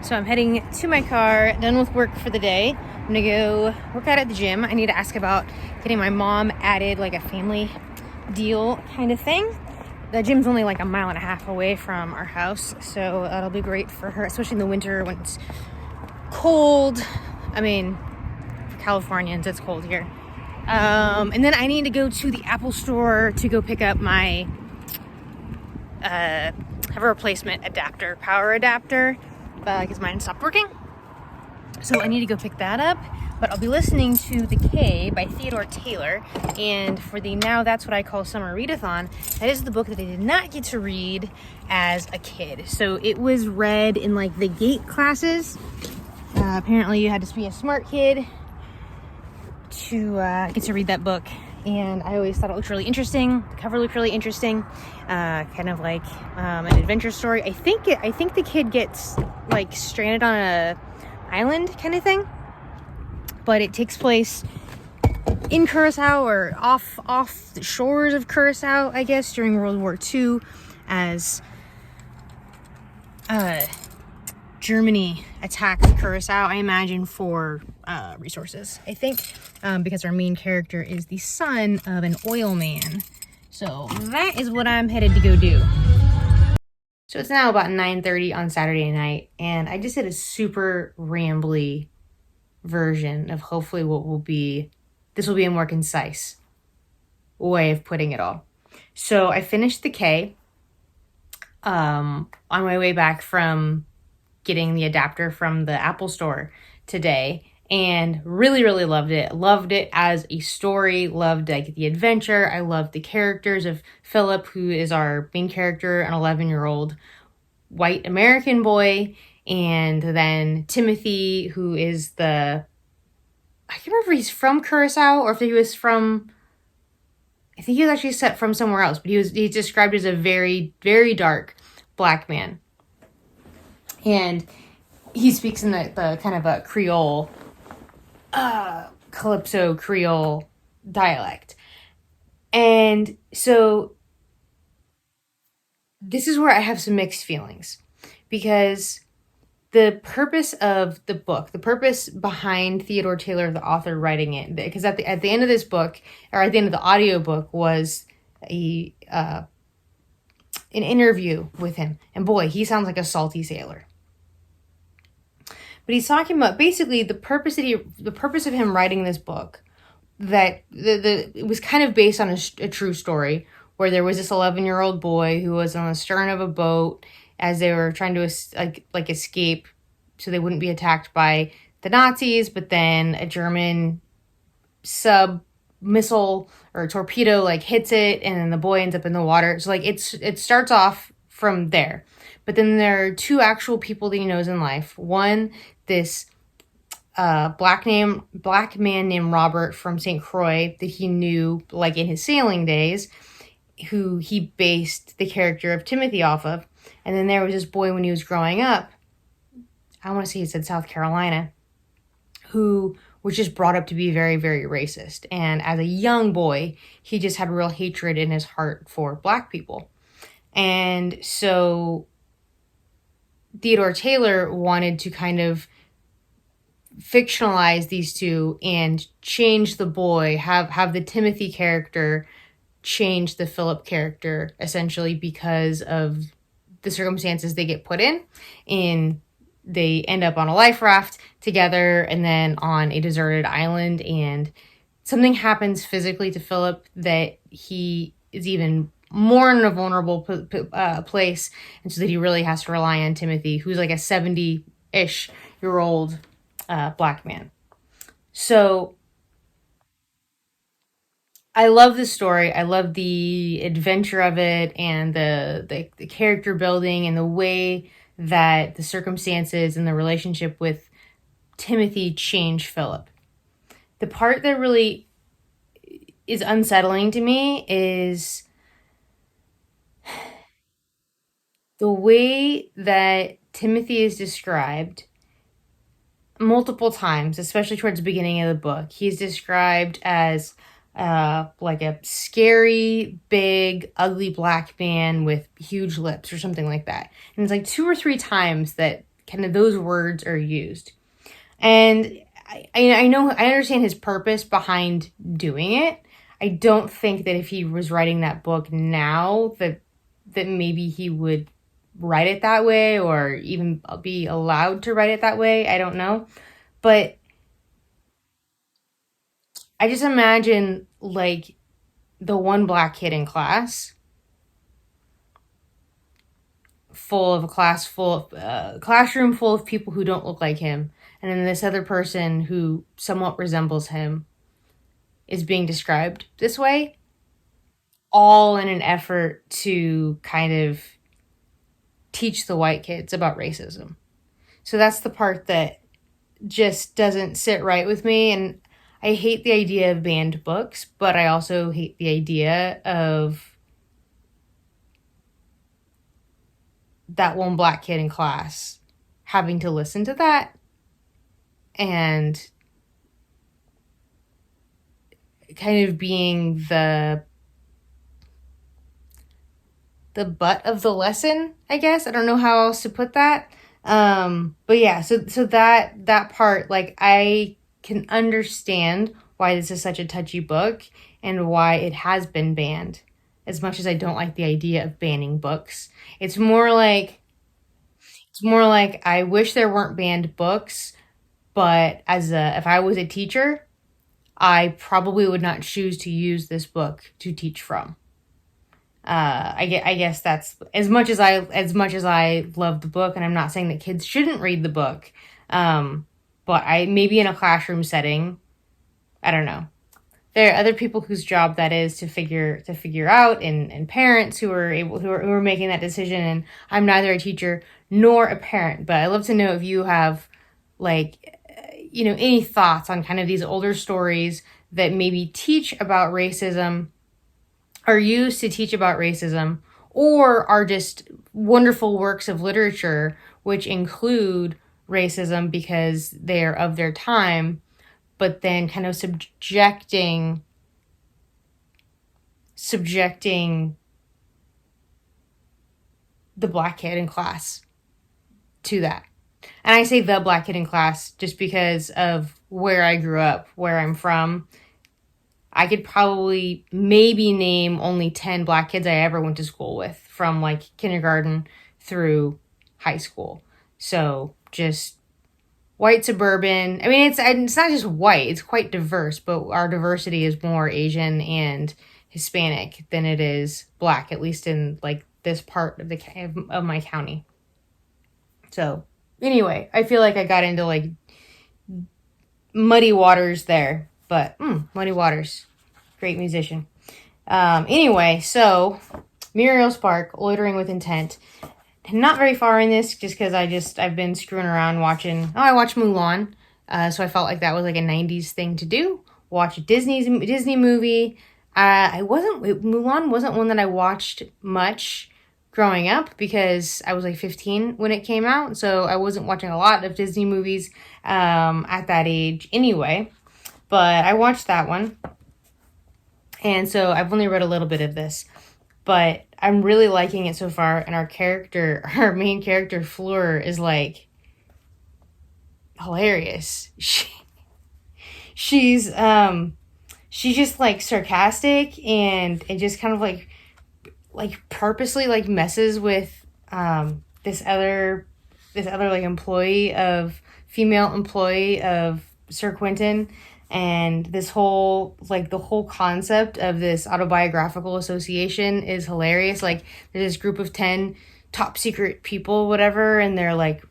So I'm heading to my car, done with work for the day. I'm gonna go work out at the gym. I need to ask about getting my mom added, like a family deal kind of thing. The gym's only like a mile and a half away from our house, so that'll be great for her, especially in the winter when it's cold. I mean, for Californians, it's cold here. And then I need to go to the Apple store to go pick up my have a replacement adapter, power adapter, because mine stopped working. So I need to go pick that up. But I'll be listening to The K by Theodore Taylor. And for the Now That's What I Call Summer Readathon, that is the book that I did not get to read as a kid. So it was read in like the GATE classes. Apparently you had to be a smart kid to get to read that book. And I always thought it looked really interesting. The cover looked really interesting. Kind of like an adventure story. I think the kid gets like stranded on a island kind of thing. But it takes place in Curacao, or off the shores of Curacao, I guess, during World War II, as Germany attacked Curacao, I imagine, for resources, I think, because our main character is the son of an oil man. So that is what I'm headed to go do. So it's now about 9:30 on Saturday night, and I just did a super rambly version of hopefully what will be, this will be a more concise way of putting it all. So I finished The K on my way back from getting the adapter from the Apple store today, and really loved it. Loved it as a story, loved like the adventure. I loved the characters of Philip, who is our main character, an 11-year-old white American boy, and then Timothy, who is I can't remember if he's from Curacao or if he was from, I think he was actually set from somewhere else, but he's described as a very, very dark black man. And he speaks in the kind of a Creole, Calypso Creole dialect. And so this is where I have some mixed feelings, because the purpose of the book, the purpose behind Theodore Taylor, the author, writing it, because at the end of this book, or at the end of the audiobook, was an interview with him. And boy, he sounds like a salty sailor. But he's talking about basically the purpose of him writing this book, that it was kind of based on a true story, where there was this 11-year-old boy who was on the stern of a boat as they were trying to escape so they wouldn't be attacked by the Nazis, but then a German sub missile or torpedo hits it, and then the boy ends up in the water. So it starts off from there. But then there are two actual people that he knows in life. One, this black man named Robert from St. Croix that he knew in his sailing days, who he based the character of Timothy off of. And then there was this boy when he was growing up, I want to say he said South Carolina, who was just brought up to be very, very racist. And as a young boy, he just had real hatred in his heart for black people. And so Theodore Taylor wanted to kind of fictionalize these two and change the boy, have the Timothy character change the Philip character, essentially because of the circumstances they get put in. And they end up on a life raft together and then on a deserted island, and something happens physically to Philip that he is even more in a vulnerable place, and so that he really has to rely on Timothy, who's like a 70-ish year old black man. So I love the story. I love the adventure of it, and the character building, and the way that the circumstances and the relationship with Timothy change Philip. The part that really is unsettling to me is the way that Timothy is described multiple times, especially towards the beginning of the book. He's described as like a scary, big, ugly black man with huge lips or something like that. And it's like 2 or 3 times that kind of those words are used. And I know, I understand his purpose behind doing it. I don't think that if he was writing that book now, that maybe he would write it that way or even be allowed to write it that way. I don't know. But I just imagine, like, the one black kid in class, full of a classroom full of people who don't look like him, and then this other person who somewhat resembles him is being described this way, all in an effort to kind of teach the white kids about racism. So that's the part that just doesn't sit right with me. And I hate the idea of banned books, but I also hate the idea of that one black kid in class having to listen to that and kind of being the butt of the lesson, I guess. I don't know how else to put that. But yeah, so that part, like, I can understand why this is such a touchy book and why it has been banned. As much as I don't like the idea of banning books, it's more like I wish there weren't banned books, but if I was a teacher, I probably would not choose to use this book to teach from. I guess that's as much as I love the book, and I'm not saying that kids shouldn't read the book. But I maybe in a classroom setting, I don't know. There are other people whose job that is to figure out, and parents who are making that decision. And I'm neither a teacher nor a parent, but I'd love to know if you have, like, any thoughts on kind of these older stories that maybe teach about racism, are used to teach about racism, or are just wonderful works of literature which include racism because they're of their time, but then kind of subjecting the black kid in class to that. And I say the black kid in class just because of where I grew up, where I'm from. I could probably maybe name only 10 black kids I ever went to school with, from like kindergarten through high school. So just white suburban. I mean, it's not just white, it's quite diverse, but our diversity is more Asian and Hispanic than it is black, at least in like this part of my county. So anyway, I feel like I got into like muddy waters there, but Muddy Waters, great musician. Anyway, so Muriel Spark, Loitering with Intent. Not very far in this, just because I've been screwing around watching. I watched Mulan, so I felt like that was like a 90s thing to do. Watch a Disney movie. Mulan wasn't one that I watched much growing up because I was like 15 when it came out, so I wasn't watching a lot of Disney movies at that age anyway. But I watched that one, and so I've only read a little bit of this, but I'm really liking it so far. And our main character, Fleur, is like hilarious. She's just like sarcastic and just kind of like purposely like messes with this other like female employee of Sir Quentin. And this whole, like, the whole concept of this autobiographical association is hilarious. Like, there's this group of 10 top secret people, whatever, and they're, like,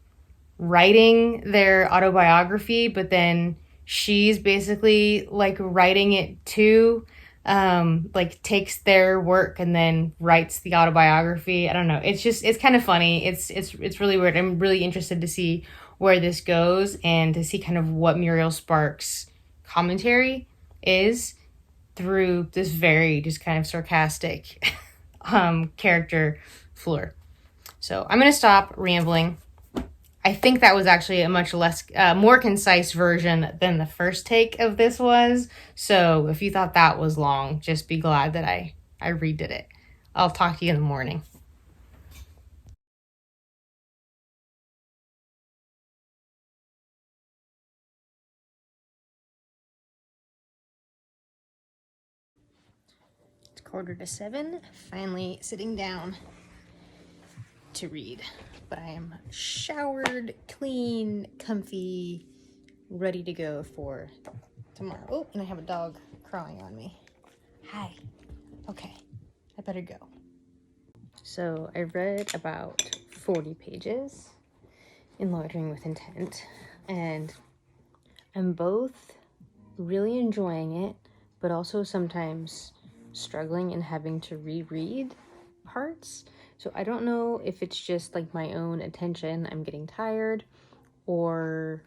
writing their autobiography, but then she's basically, like, writing it too. Like, takes their work and then writes the autobiography. I don't know. It's kind of funny. It's really weird. I'm really interested to see where this goes and to see kind of what Muriel Sparks' commentary is through this very just kind of sarcastic character, Fleur. So I'm going to stop rambling. I think that was actually a much more concise version than the first take of this was. So if you thought that was long, just be glad that I redid it. I'll talk to you in the morning. 6:45, finally sitting down to read. But I am showered, clean, comfy, ready to go for tomorrow. Oh, and I have a dog crawling on me. Hi. Okay, I better go. So I read about 40 pages in Loitering with Intent, and I'm both really enjoying it, but also sometimes struggling and having to reread parts. So I don't know if it's just like my own attention, I'm getting tired, or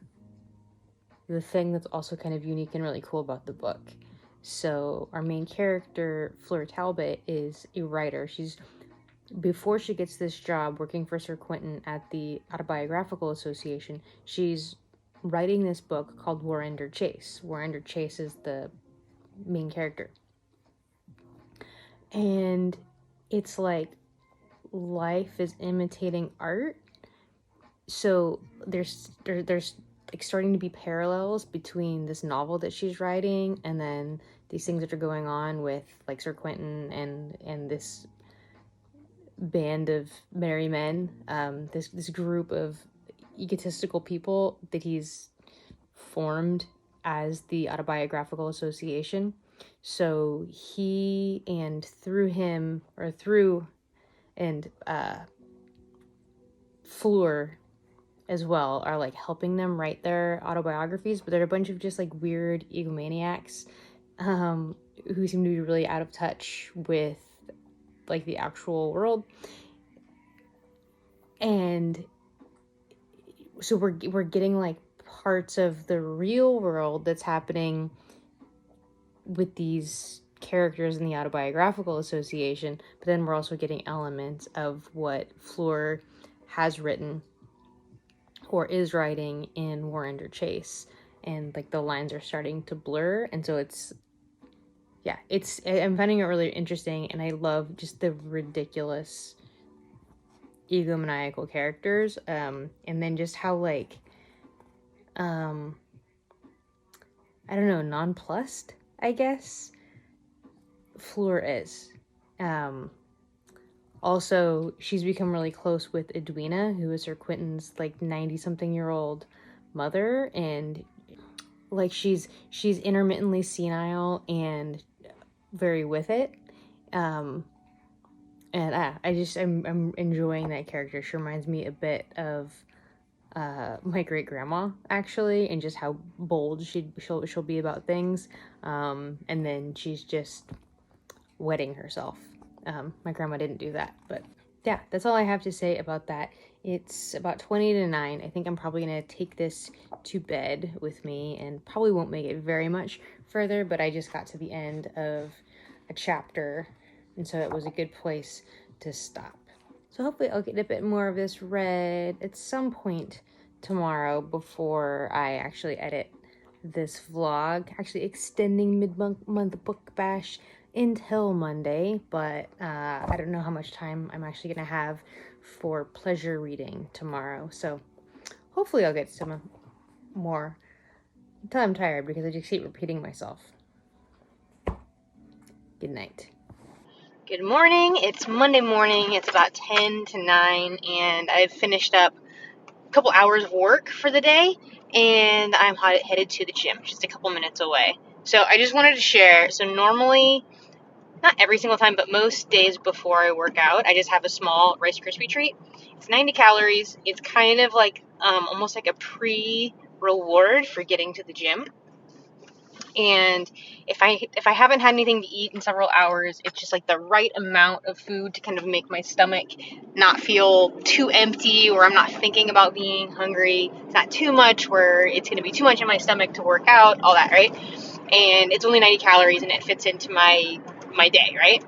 the thing that's also kind of unique and really cool about the book. So our main character, Fleur Talbot, is a writer. Before she gets this job working for Sir Quentin at the Autobiographical Association, she's writing this book called War Ender Chase. War Ender Chase is the main character. And it's like life is imitating art. So there's like starting to be parallels between this novel that she's writing and then these things that are going on with like Sir Quentin and this band of merry men, this group of egotistical people that he's formed as the Autobiographical Association. So he and Fleur as well are like helping them write their autobiographies, but they're a bunch of just like weird egomaniacs who seem to be really out of touch with like the actual world. And so we're getting like parts of the real world that's happening with these characters in the Autobiographical Association, but then we're also getting elements of what Fleur has written or is writing in War Ender Chase, and like the lines are starting to blur, and so I'm finding it really interesting, and I love just the ridiculous egomaniacal characters, and then just how like I don't know, nonplussed, I guess, Fleur is. Also, she's become really close with Edwina, who is Sir Quentin's like 90-something-year-old mother, and like she's intermittently senile and very with it. And I'm enjoying that character. She reminds me a bit of my great grandma, actually, and just how bold she'll be about things. And then she's just wetting herself. My grandma didn't do that, but yeah, that's all I have to say about that. It's about 20 to 9. I think I'm probably gonna take this to bed with me and probably won't make it very much further, but I just got to the end of a chapter, and so it was a good place to stop. So hopefully I'll get a bit more of this read at some point tomorrow before I actually edit this vlog, actually extending mid-month book bash until Monday, but I don't know how much time I'm actually gonna have for pleasure reading tomorrow, so hopefully I'll get some more until I'm tired, because I just keep repeating myself. Good night. Good morning. It's Monday morning. It's about 10 to 9, and I've finished up a couple hours of work for the day, and I'm headed to the gym, just a couple minutes away. So I just wanted to share, so normally, not every single time, but most days before I work out, I just have a small Rice Krispie treat. It's 90 calories. It's kind of like almost like a pre-reward for getting to the gym. And if I haven't had anything to eat in several hours, it's just like the right amount of food to kind of make my stomach not feel too empty, or I'm not thinking about being hungry. It's not too much where it's going to be too much in my stomach to work out, all that, right? And it's only 90 calories and it fits into my day, right?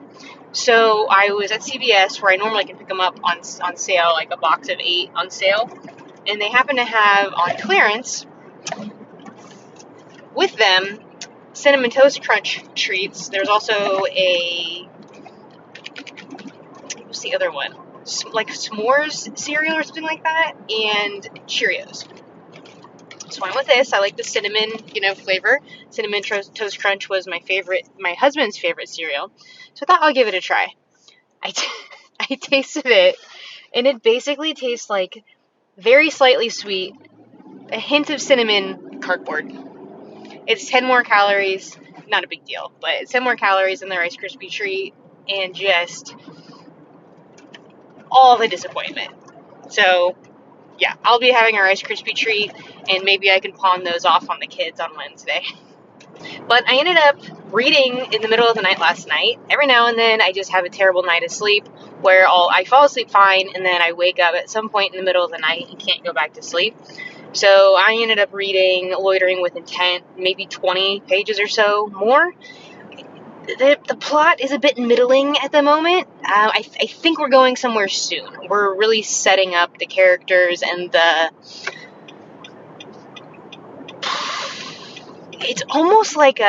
So I was at CVS, where I normally can pick them up on sale, like a box of 8 on sale, and they happen to have on clearance with them Cinnamon Toast Crunch treats. There's also what's the other one? Like s'mores cereal or something like that, and Cheerios. So I went with this. I like the cinnamon, flavor. Cinnamon Toast Crunch was my husband's favorite cereal. So I thought I'll give it a try. I tasted it, and it basically tastes like very slightly sweet, a hint of cinnamon cardboard. It's 10 more calories, not a big deal, but it's 10 more calories than the Rice Krispie treat, and just all the disappointment. So yeah, I'll be having a Rice Krispie treat, and maybe I can pawn those off on the kids on Wednesday. But I ended up reading in the middle of the night last night. Every now and then I just have a terrible night of sleep where I fall asleep fine, and then I wake up at some point in the middle of the night and can't go back to sleep. So I ended up reading Loitering with Intent, maybe 20 pages or so more. The plot is a bit middling at the moment. I think we're going somewhere soon. We're really setting up the characters and it's almost like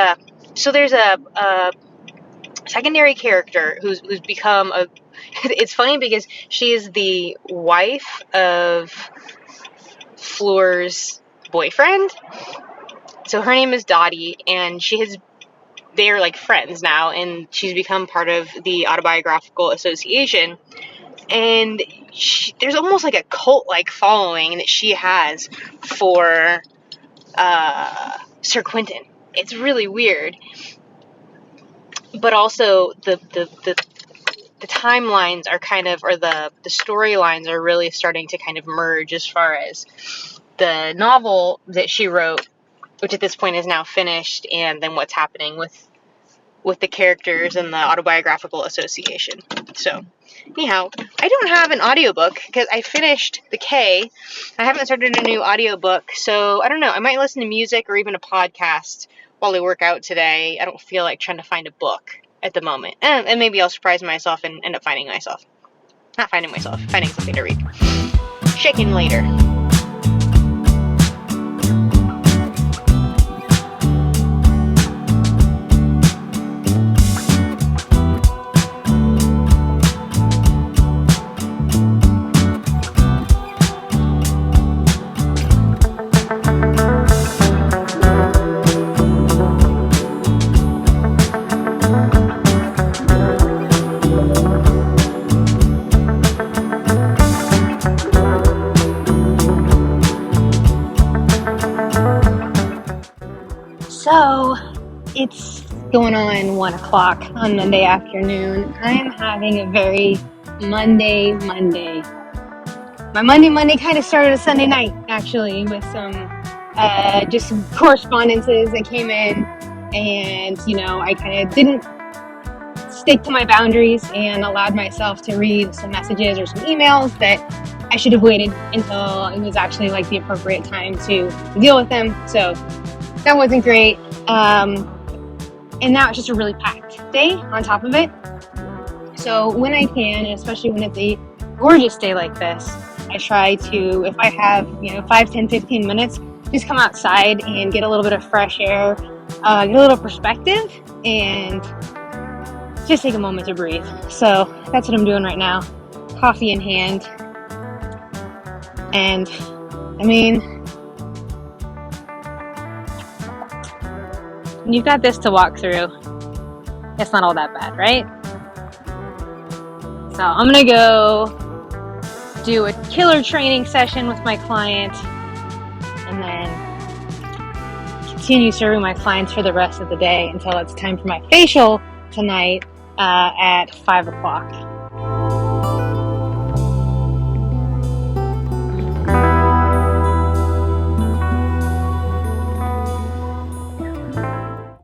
so there's a secondary character who's become it's funny because she is the wife of Fleur's boyfriend. So her name is Dottie, and they're like friends now, and she's become part of the Autobiographical Association. And there's almost like a cult-like following that she has for Sir Quentin. It's really weird. But also the timelines are the storylines are really starting to kind of merge as far as the novel that she wrote, which at this point is now finished, and then what's happening with the characters and the Autobiographical Association. So, anyhow, I don't have an audiobook because I finished The K. I haven't started a new audiobook, so I don't know. I might listen to music or even a podcast while I work out today. I don't feel like trying to find a book at the moment. And maybe I'll surprise myself and end up finding finding something to read. Check in later. So, it's going on 1 o'clock on Monday afternoon. I am having a very Monday. My Monday kind of started a Sunday night, actually, with just some correspondences that came in, and, I kind of didn't stick to my boundaries and allowed myself to read some messages or some emails that I should have waited until it was actually like the appropriate time to deal with them. So that wasn't great. And now it's just a really packed day on top of it. So when I can, and especially when it's a gorgeous day like this, I try to, if I have, 5, 10, 15 minutes, just come outside and get a little bit of fresh air, get a little perspective, and just take a moment to breathe. So that's what I'm doing right now. Coffee in hand. And, when you've got this to walk through, it's not all that bad, right? So I'm gonna go do a killer training session with my client, and then continue serving my clients for the rest of the day until it's time for my facial tonight at 5 o'clock.